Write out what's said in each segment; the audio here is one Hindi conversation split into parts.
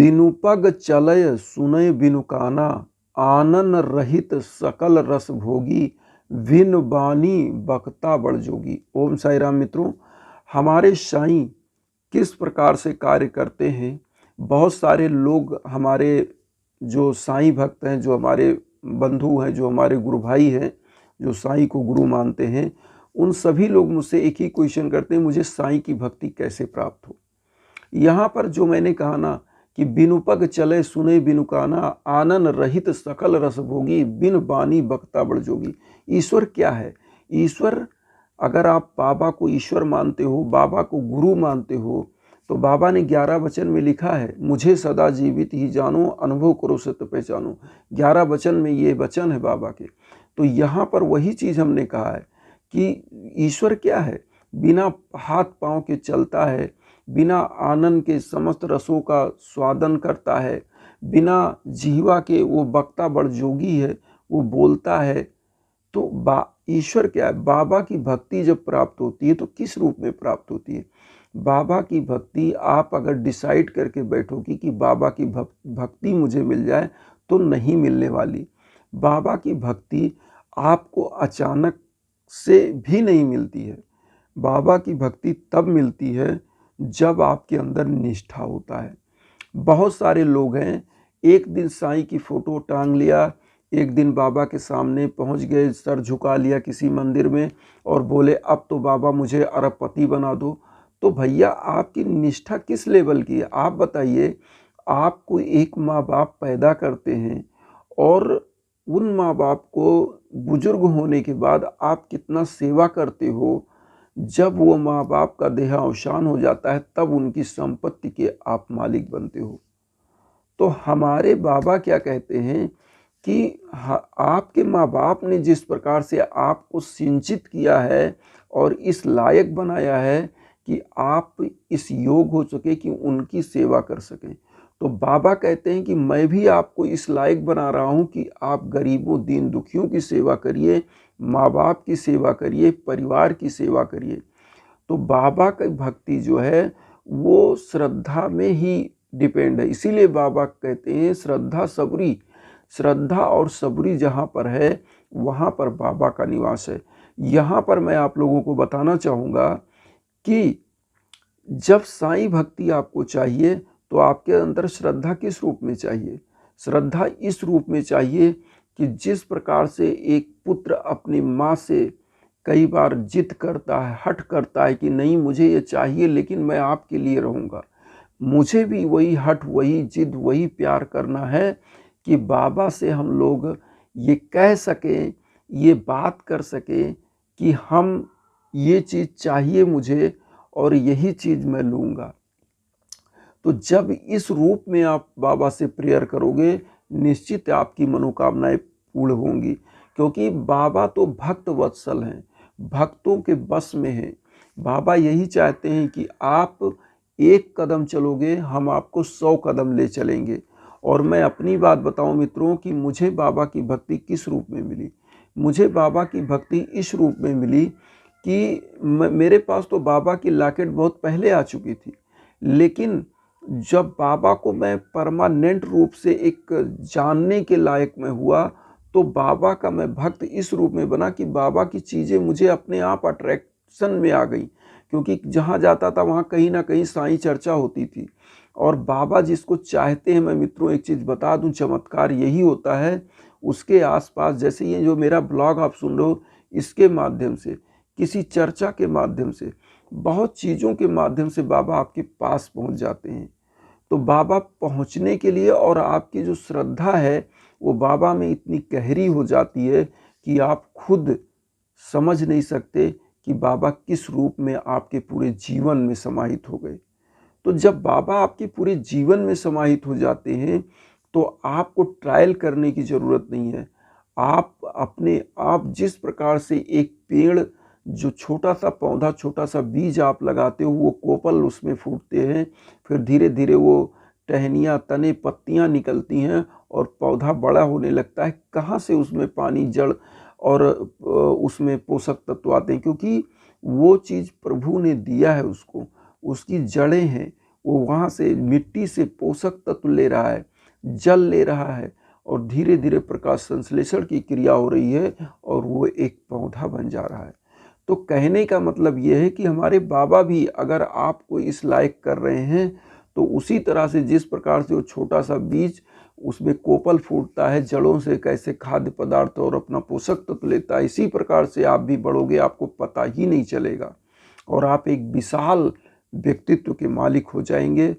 बिनु पग चलय सुनय बिनु काना, आनन रहित सकल रस भोगी, विन बानी बक्ता बड़ जोगी। ओम साई राम। मित्रों, हमारे साईं किस प्रकार से कार्य करते हैं। बहुत सारे लोग हमारे जो साईं भक्त हैं, जो हमारे बंधु हैं, जो हमारे गुरु भाई हैं, जो साईं को गुरु मानते हैं, उन सभी लोग मुझसे एक ही क्वेश्चन करते हैं, मुझे साईं की भक्ति कैसे प्राप्त हो। यहाँ पर जो मैंने कहा ना कि बिनु पग चले सुने बिनु काना, आनन रहित सकल रस भोगी, बिन बानी बक्ता बड़ जोगी। ईश्वर क्या है? ईश्वर, अगर आप बाबा को ईश्वर मानते हो, बाबा को गुरु मानते हो, तो बाबा ने 11 वचन में लिखा है, मुझे सदा जीवित ही जानो, अनुभव करो सत्य पहचानो। 11 वचन में ये वचन है बाबा के। तो यहाँ पर वही चीज़ हमने कहा है कि ईश्वर क्या है? बिना हाथ पांव के चलता है, बिना आनंद के समस्त रसों का स्वादन करता है, बिना जीवा के वो बक्ता बड़ जोगी है, वो बोलता है। तो ईश्वर क्या है? बाबा की भक्ति जब प्राप्त होती है तो किस रूप में प्राप्त होती है? बाबा की भक्ति आप अगर डिसाइड करके बैठोगी कि बाबा की भक्ति मुझे मिल जाए, तो नहीं मिलने वाली। बाबा की भक्ति आपको अचानक से भी नहीं मिलती है। बाबा की भक्ति तब मिलती है जब आपके अंदर निष्ठा होता है। बहुत सारे लोग हैं, एक दिन साईं की फोटो टांग लिया, एक दिन बाबा के सामने पहुंच गए, सर झुका लिया किसी मंदिर में और बोले अब तो बाबा मुझे अरबपति बना दो। तो भैया, आपकी निष्ठा किस लेवल की है? आप बताइए। आपको एक माँ बाप पैदा करते हैं और उन माँ बाप को बुजुर्ग होने के बाद आप कितना सेवा करते हो। जब वो माँ बाप का देहावसान हो जाता है, तब उनकी संपत्ति के आप मालिक बनते हो। तो हमारे बाबा क्या कहते हैं कि आपके माँ बाप ने जिस प्रकार से आपको सिंचित किया है और इस लायक बनाया है कि आप इस योग हो सके कि उनकी सेवा कर सकें। तो बाबा कहते हैं कि मैं भी आपको इस लायक बना रहा हूँ कि आप गरीबों, दीन दुखियों की सेवा करिए, माँ बाप की सेवा करिए, परिवार की सेवा करिए। तो बाबा की भक्ति जो है वो श्रद्धा में ही डिपेंड है। इसीलिए बाबा कहते हैं श्रद्धा सबरी। श्रद्धा और सबरी जहाँ पर है, वहाँ पर बाबा का निवास है। यहाँ पर मैं आप लोगों को बताना चाहूँगा कि जब साईं भक्ति आपको चाहिए तो आपके अंदर श्रद्धा किस रूप में चाहिए? श्रद्धा इस रूप में चाहिए कि जिस प्रकार से एक पुत्र अपनी माँ से कई बार जिद करता है, हट करता है कि नहीं मुझे ये चाहिए लेकिन मैं आपके लिए रहूँगा, मुझे भी वही हट, वही जिद, वही प्यार करना है कि बाबा से हम लोग ये कह सकें, ये बात कर सकें कि हम ये चीज़ चाहिए मुझे और यही चीज़ मैं लूँगा। तो जब इस रूप में आप बाबा से प्रेयर करोगे, निश्चित आपकी मनोकामनाएं पूर्ण होंगी, क्योंकि बाबा तो भक्त वत्सल हैं, भक्तों के बस में हैं। बाबा यही चाहते हैं कि आप एक कदम चलोगे, हम आपको 100 कदम ले चलेंगे। और मैं अपनी बात बताऊं मित्रों कि मुझे बाबा की भक्ति किस रूप में मिली। मुझे बाबा की भक्ति इस रूप में मिली कि मेरे पास तो बाबा की लॉकेट बहुत पहले आ चुकी थी, लेकिन जब बाबा को मैं परमानेंट रूप से एक जानने के लायक में हुआ, तो बाबा का मैं भक्त इस रूप में बना कि बाबा की चीज़ें मुझे अपने आप अट्रैक्शन में आ गई, क्योंकि जहाँ जाता था वहाँ कहीं ना कहीं साईं चर्चा होती थी। और बाबा जिसको चाहते हैं, मैं मित्रों एक चीज़ बता दूं, चमत्कार यही होता है उसके आसपास, जैसे ये जो मेरा ब्लॉग आप सुन रहे हो, इसके माध्यम से, किसी चर्चा के माध्यम से, बहुत चीज़ों के माध्यम से बाबा आपके पास पहुंच जाते हैं। तो बाबा पहुंचने के लिए और आपकी जो श्रद्धा है वो बाबा में इतनी गहरी हो जाती है कि आप खुद समझ नहीं सकते कि बाबा किस रूप में आपके पूरे जीवन में समाहित हो गए। तो जब बाबा आपके पूरे जीवन में समाहित हो जाते हैं तो आपको ट्रायल करने की ज़रूरत नहीं है। आप जिस प्रकार से एक पेड़, जो छोटा सा पौधा, छोटा सा बीज आप लगाते हो, वो कोपल उसमें फूटते हैं, फिर धीरे धीरे वो टहनियाँ, तने, पत्तियाँ निकलती हैं और पौधा बड़ा होने लगता है। कहाँ से उसमें पानी, जड़ और उसमें पोषक तत्व आते हैं? क्योंकि वो चीज़ प्रभु ने दिया है उसको, उसकी जड़ें हैं, वो वहाँ से मिट्टी से पोषक तत्व ले रहा है, जल ले रहा है और धीरे धीरे प्रकाश संश्लेषण की क्रिया हो रही है और वो एक पौधा बन जा रहा है। तो कहने का मतलब ये है कि हमारे बाबा भी अगर आपको इस लायक कर रहे हैं तो उसी तरह से जिस प्रकार से वो छोटा सा बीज उसमें कोपल फूटता है, जड़ों से कैसे खाद्य पदार्थ और अपना पोषक तत्व लेता है, इसी प्रकार से आप भी बढ़ोगे, आपको पता ही नहीं चलेगा और आप एक विशाल व्यक्तित्व के मालिक हो जाएंगे।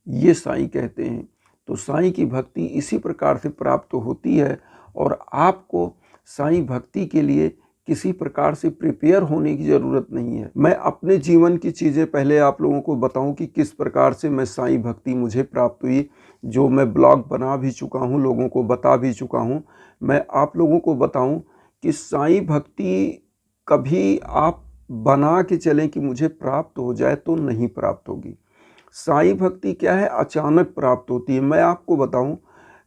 ये साईं कहते हैं। तो साईं की भक्ति इसी प्रकार से प्राप्त होती है और आपको साईं भक्ति के लिए किसी प्रकार से प्रिपेयर होने की ज़रूरत नहीं है। मैं अपने जीवन की चीज़ें पहले आप लोगों को बताऊं कि किस प्रकार से मैं साईं भक्ति मुझे प्राप्त हुई, जो मैं ब्लॉग बना भी चुका हूं, लोगों को बता भी चुका हूं। मैं आप लोगों को बताऊं कि साईं भक्ति कभी आप बना के चलें कि मुझे प्राप्त हो जाए तो नहीं प्राप्त होगी। साईं भक्ति क्या है, अचानक प्राप्त होती है। मैं आपको बताऊं,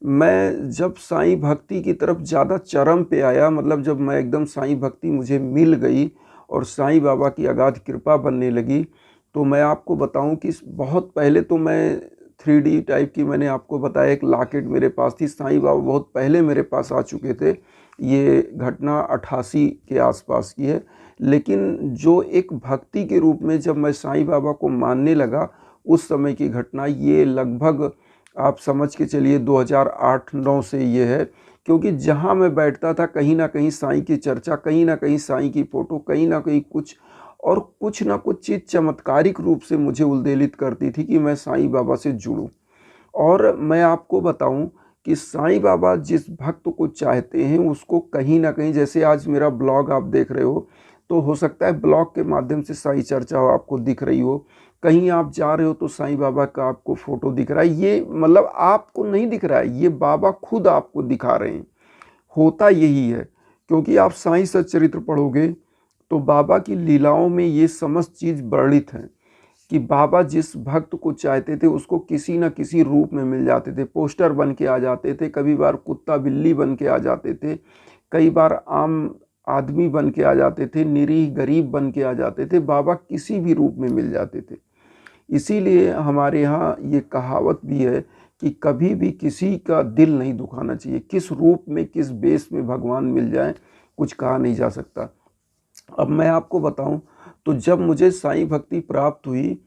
मैं जब साईं भक्ति की तरफ ज़्यादा चरम पे आया, मतलब जब मैं एकदम साईं भक्ति मुझे मिल गई और साईं बाबा की अगाध कृपा बनने लगी, तो मैं आपको बताऊं कि बहुत पहले तो मैं 3D टाइप की, मैंने आपको बताया, एक लॉकेट मेरे पास थी। साईं बाबा बहुत पहले मेरे पास आ चुके थे। ये घटना 88 के आसपास की है। लेकिन जो एक भक्ति के रूप में जब मैं साईं बाबा को मानने लगा, उस समय की घटना, ये लगभग आप समझ के चलिए 2008-9 से ये है। क्योंकि जहाँ मैं बैठता था कहीं ना कहीं साईं की चर्चा, कहीं ना कहीं साईं की फ़ोटो, कहीं ना कहीं कुछ ना कुछ चीज़ चमत्कारिक रूप से मुझे उद्वेलित करती थी कि मैं साईं बाबा से जुड़ूं। और मैं आपको बताऊं कि साईं बाबा जिस भक्त को चाहते हैं उसको कहीं ना कहीं, जैसे आज मेरा ब्लॉग आप देख रहे हो, तो हो सकता है ब्लॉग के माध्यम से साईं चर्चा आपको दिख रही हो, कहीं आप जा रहे हो तो साईं बाबा का आपको फोटो दिख रहा है। ये मतलब आपको नहीं दिख रहा है, ये बाबा खुद आपको दिखा रहे हैं। होता यही है, क्योंकि आप साईं सच्चरित्र पढ़ोगे तो बाबा की लीलाओं में ये समस्त चीज़ वर्णित हैं कि बाबा जिस भक्त को चाहते थे उसको किसी न किसी रूप में मिल जाते थे। पोस्टर बन के आ जाते थे, कभी बार कुत्ता बिल्ली बन के आ जाते थे, कई बार आम आदमी बन के आ जाते थे, निरीह गरीब बन के आ जाते थे, बाबा किसी भी रूप में मिल जाते थे। इसीलिए हमारे यहाँ ये कहावत भी है कि कभी भी किसी का दिल नहीं दुखाना चाहिए। किस रूप में, किस बेस में भगवान मिल जाए, कुछ कहा नहीं जा सकता। अब मैं आपको बताऊं, तो जब मुझे साईं भक्ति प्राप्त हुई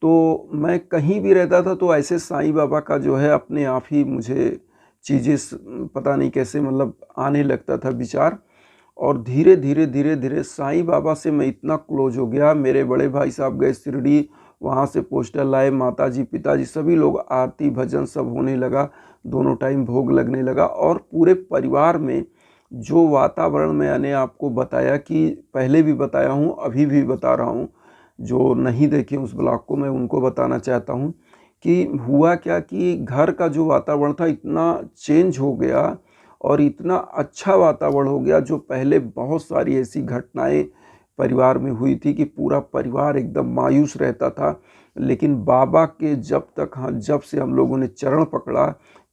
तो मैं कहीं भी रहता था तो ऐसे साईं बाबा का जो है अपने आप ही मुझे चीज़ें पता नहीं कैसे मतलब आने लगता था विचार। और धीरे धीरे धीरे धीरे साईं बाबा से मैं इतना क्लोज हो गया। मेरे बड़े भाई साहब गए शिरडी, वहाँ से पोस्टर लाए, माताजी पिताजी सभी लोग, आरती भजन सब होने लगा, दोनों टाइम भोग लगने लगा। और पूरे परिवार में जो वातावरण मैंने आपको बताया, कि पहले भी बताया हूँ, अभी भी बता रहा हूँ, जो नहीं देखे उस ब्लॉग को मैं उनको बताना चाहता हूँ कि हुआ क्या कि घर का जो वातावरण था इतना चेंज हो गया और इतना अच्छा वातावरण हो गया। जो पहले बहुत सारी ऐसी घटनाएं परिवार में हुई थी कि पूरा परिवार एकदम मायूस रहता था, लेकिन बाबा के जब से हम लोगों ने चरण पकड़ा,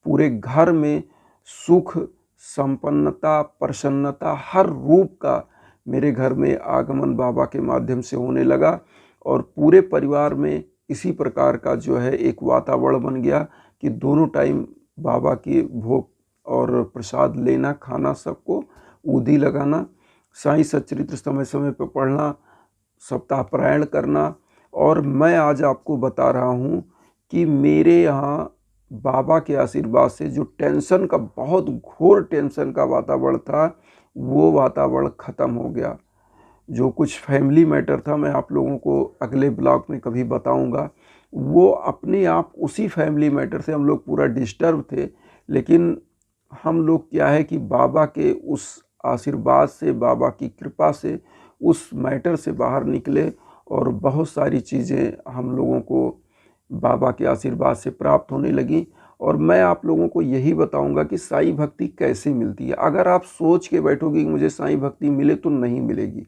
पूरे घर में सुख, संपन्नता, प्रसन्नता, हर रूप का मेरे घर में आगमन बाबा के माध्यम से होने लगा। और पूरे परिवार में इसी प्रकार का जो है एक वातावरण बन गया कि दोनों टाइम बाबा की भोग और प्रसाद लेना, खाना, सबको उदी लगाना, साईं सच्चरित्र समय समय पर पढ़ना, सप्ताह पारायण करना। और मैं आज आपको बता रहा हूँ कि मेरे यहाँ बाबा के आशीर्वाद से जो टेंशन का, बहुत घोर टेंशन का वातावरण था, वो वातावरण ख़त्म हो गया। जो कुछ फैमिली मैटर था, मैं आप लोगों को अगले ब्लॉग में कभी बताऊंगा, वो अपने आप उसी फैमिली मैटर से हम लोग पूरा डिस्टर्ब थे। लेकिन हम लोग क्या है कि बाबा के उस आशीर्वाद से, बाबा की कृपा से उस मैटर से बाहर निकले और बहुत सारी चीज़ें हम लोगों को बाबा के आशीर्वाद से प्राप्त होने लगी। और मैं आप लोगों को यही बताऊंगा कि साईं भक्ति कैसे मिलती है। अगर आप सोच के बैठोगे कि मुझे साईं भक्ति मिले, तो नहीं मिलेगी।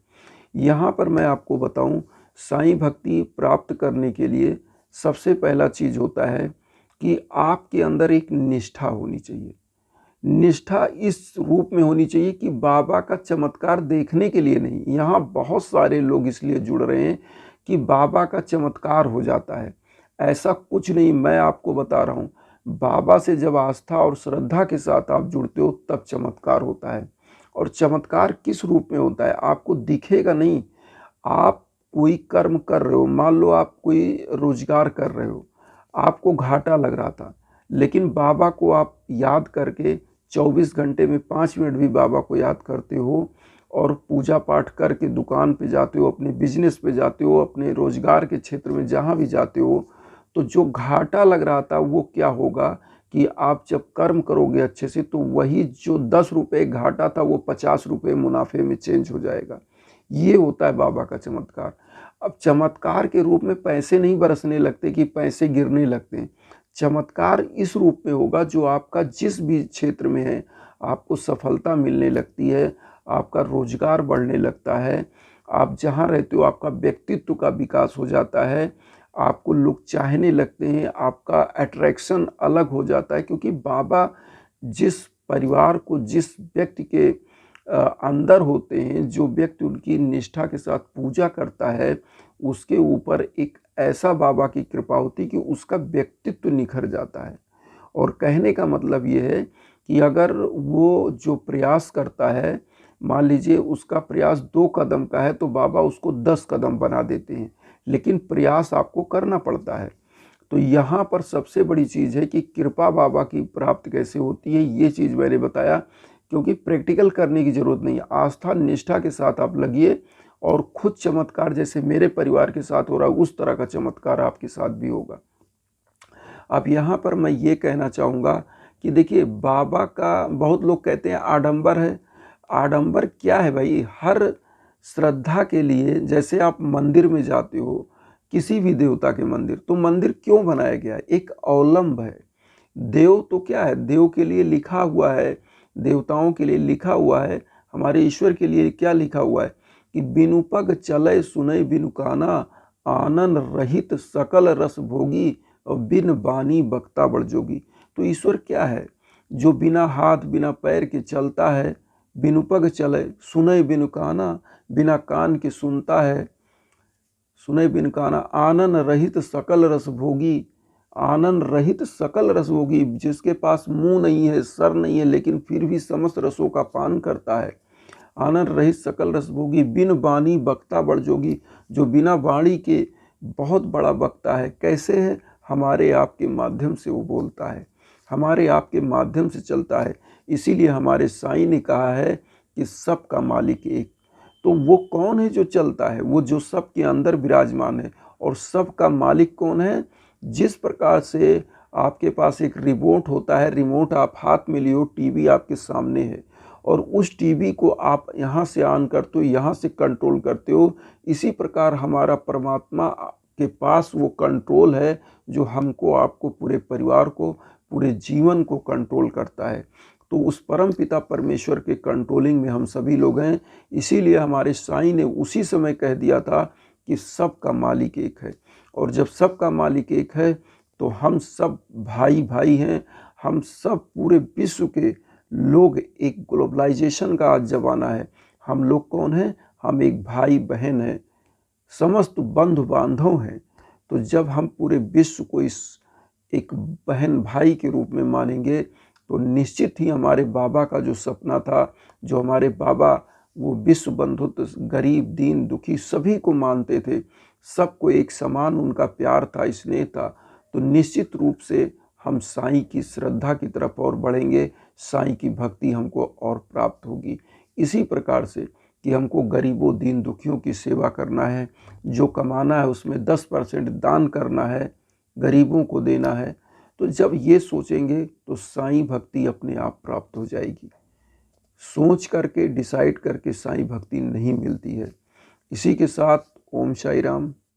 यहाँ पर मैं आपको बताऊं, साईं भक्ति प्राप्त करने के लिए सबसे पहला चीज़ होता है कि आपके अंदर एक निष्ठा होनी चाहिए। निष्ठा इस रूप में होनी चाहिए कि बाबा का चमत्कार देखने के लिए नहीं। यहाँ बहुत सारे लोग इसलिए जुड़ रहे हैं कि बाबा का चमत्कार हो जाता है। ऐसा कुछ नहीं, मैं आपको बता रहा हूँ। बाबा से जब आस्था और श्रद्धा के साथ आप जुड़ते हो तब चमत्कार होता है। और चमत्कार किस रूप में होता है? आपको दिखेगा नहीं। आप कोई कर्म कर रहे हो, मान लो आप कोई रोजगार कर रहे हो, आपको घाटा लग रहा था, लेकिन बाबा को आप याद करके 24 घंटे में 5 मिनट भी बाबा को याद करते हो और पूजा पाठ करके दुकान पे जाते हो, अपने बिजनेस पे जाते हो, अपने रोजगार के क्षेत्र में जहाँ भी जाते हो, तो जो घाटा लग रहा था वो क्या होगा कि आप जब कर्म करोगे अच्छे से तो वही जो 10 रुपये घाटा था वो 50 रुपये मुनाफे में चेंज हो जाएगा। ये होता है बाबा का चमत्कार। अब चमत्कार के रूप में पैसे नहीं बरसने लगते कि पैसे गिरने लगते हैं। चमत्कार इस रूप में होगा जो आपका जिस भी क्षेत्र में है आपको सफलता मिलने लगती है, आपका रोजगार बढ़ने लगता है, आप जहाँ रहते हो आपका व्यक्तित्व का विकास हो जाता है, आपको लोग चाहने लगते हैं, आपका अट्रैक्शन अलग हो जाता है। क्योंकि बाबा जिस परिवार को, जिस व्यक्ति के अंदर होते हैं, जो व्यक्ति उनकी निष्ठा के साथ पूजा करता है, उसके ऊपर एक ऐसा बाबा की कृपा होती है कि उसका व्यक्तित्व निखर जाता है। और कहने का मतलब ये है कि अगर वो जो प्रयास करता है, मान लीजिए उसका प्रयास 2 कदम का है तो बाबा उसको 10 कदम बना देते हैं, लेकिन प्रयास आपको करना पड़ता है। तो यहाँ पर सबसे बड़ी चीज़ है कि कृपा बाबा की प्राप्त कैसे होती है, ये चीज़ मैंने बताया। क्योंकि प्रैक्टिकल करने की ज़रूरत नहीं है, आस्था निष्ठा के साथ आप लगिए और खुद चमत्कार जैसे मेरे परिवार के साथ हो रहा है उस तरह का चमत्कार आपके साथ भी होगा। अब यहाँ पर मैं ये कहना चाहूँगा कि देखिए, बाबा का बहुत लोग कहते हैं आडंबर है। आडंबर क्या है भाई? हर श्रद्धा के लिए, जैसे आप मंदिर में जाते हो, किसी भी देवता के मंदिर, तो मंदिर क्यों बनाया गया है? एक अवलंब है। देव तो क्या है? देव के लिए लिखा हुआ है, देवताओं के लिए लिखा हुआ है, हमारे ईश्वर के लिए क्या लिखा हुआ है कि बिनु पग चले सुनय बिनु काना, आनंद रहित सकल रस भोगी और बिन बानी बक्ता बड़ जोगी। तो ईश्वर क्या है? जो बिना हाथ बिना पैर के चलता है, बिनु पग चले सुनय बिनु काना, बिना कान के सुनता है, सुनय बिनु काना, आनंद रहित सकल रस भोगी। आनंद रहित सकल रस भोगी, जिसके पास मुंह नहीं है, सर नहीं है, लेकिन फिर भी समस्त रसों का पान करता है। आनंद रहित सकल रस भोगी, बिन बानी बक्ता बड़ जोगी, जो बिना वाणी के बहुत बड़ा वक्ता है। कैसे है? हमारे आपके माध्यम से वो बोलता है, हमारे आपके माध्यम से चलता है। इसीलिए हमारे साईं ने कहा है कि सबका मालिक एक। तो वो कौन है जो चलता है? वो जो सबके अंदर विराजमान है। और सबका मालिक कौन है? जिस प्रकार से आपके पास एक रिमोट होता है, रिमोट आप हाथ में लियो, टीवी आपके सामने है और उस टीवी को आप यहाँ से ऑन करते हो, यहाँ से कंट्रोल करते हो, इसी प्रकार हमारा परमात्मा के पास वो कंट्रोल है जो हमको, आपको, पूरे परिवार को, पूरे जीवन को कंट्रोल करता है। तो उस परम पिता परमेश्वर के कंट्रोलिंग में हम सभी लोग हैं। इसीलिए हमारे साईं ने उसी समय कह दिया था कि सबका मालिक एक है। और जब सबका मालिक एक है तो हम सब भाई भाई हैं। हम सब पूरे विश्व के लोग, एक ग्लोबलाइजेशन का आज ज़माना है, हम लोग कौन हैं? हम एक भाई बहन हैं, समस्त बंधु बांधव हैं। तो जब हम पूरे विश्व को इस एक बहन भाई के रूप में मानेंगे तो निश्चित ही हमारे बाबा का जो सपना था, जो हमारे बाबा वो विश्व बंधुत्व, गरीब दीन दुखी सभी को मानते थे, सबको एक समान उनका प्यार था, स्नेह था, तो निश्चित रूप से हम साईं की श्रद्धा की तरफ और बढ़ेंगे, साईं की भक्ति हमको और प्राप्त होगी। इसी प्रकार से कि हमको गरीबों दीन दुखियों की सेवा करना है, जो कमाना है उसमें 10% दान करना है, गरीबों को देना है। तो जब ये सोचेंगे तो साईं भक्ति अपने आप प्राप्त हो जाएगी। सोच करके, डिसाइड करके साईं भक्ति नहीं मिलती है। इसी के साथ ओम साई राम।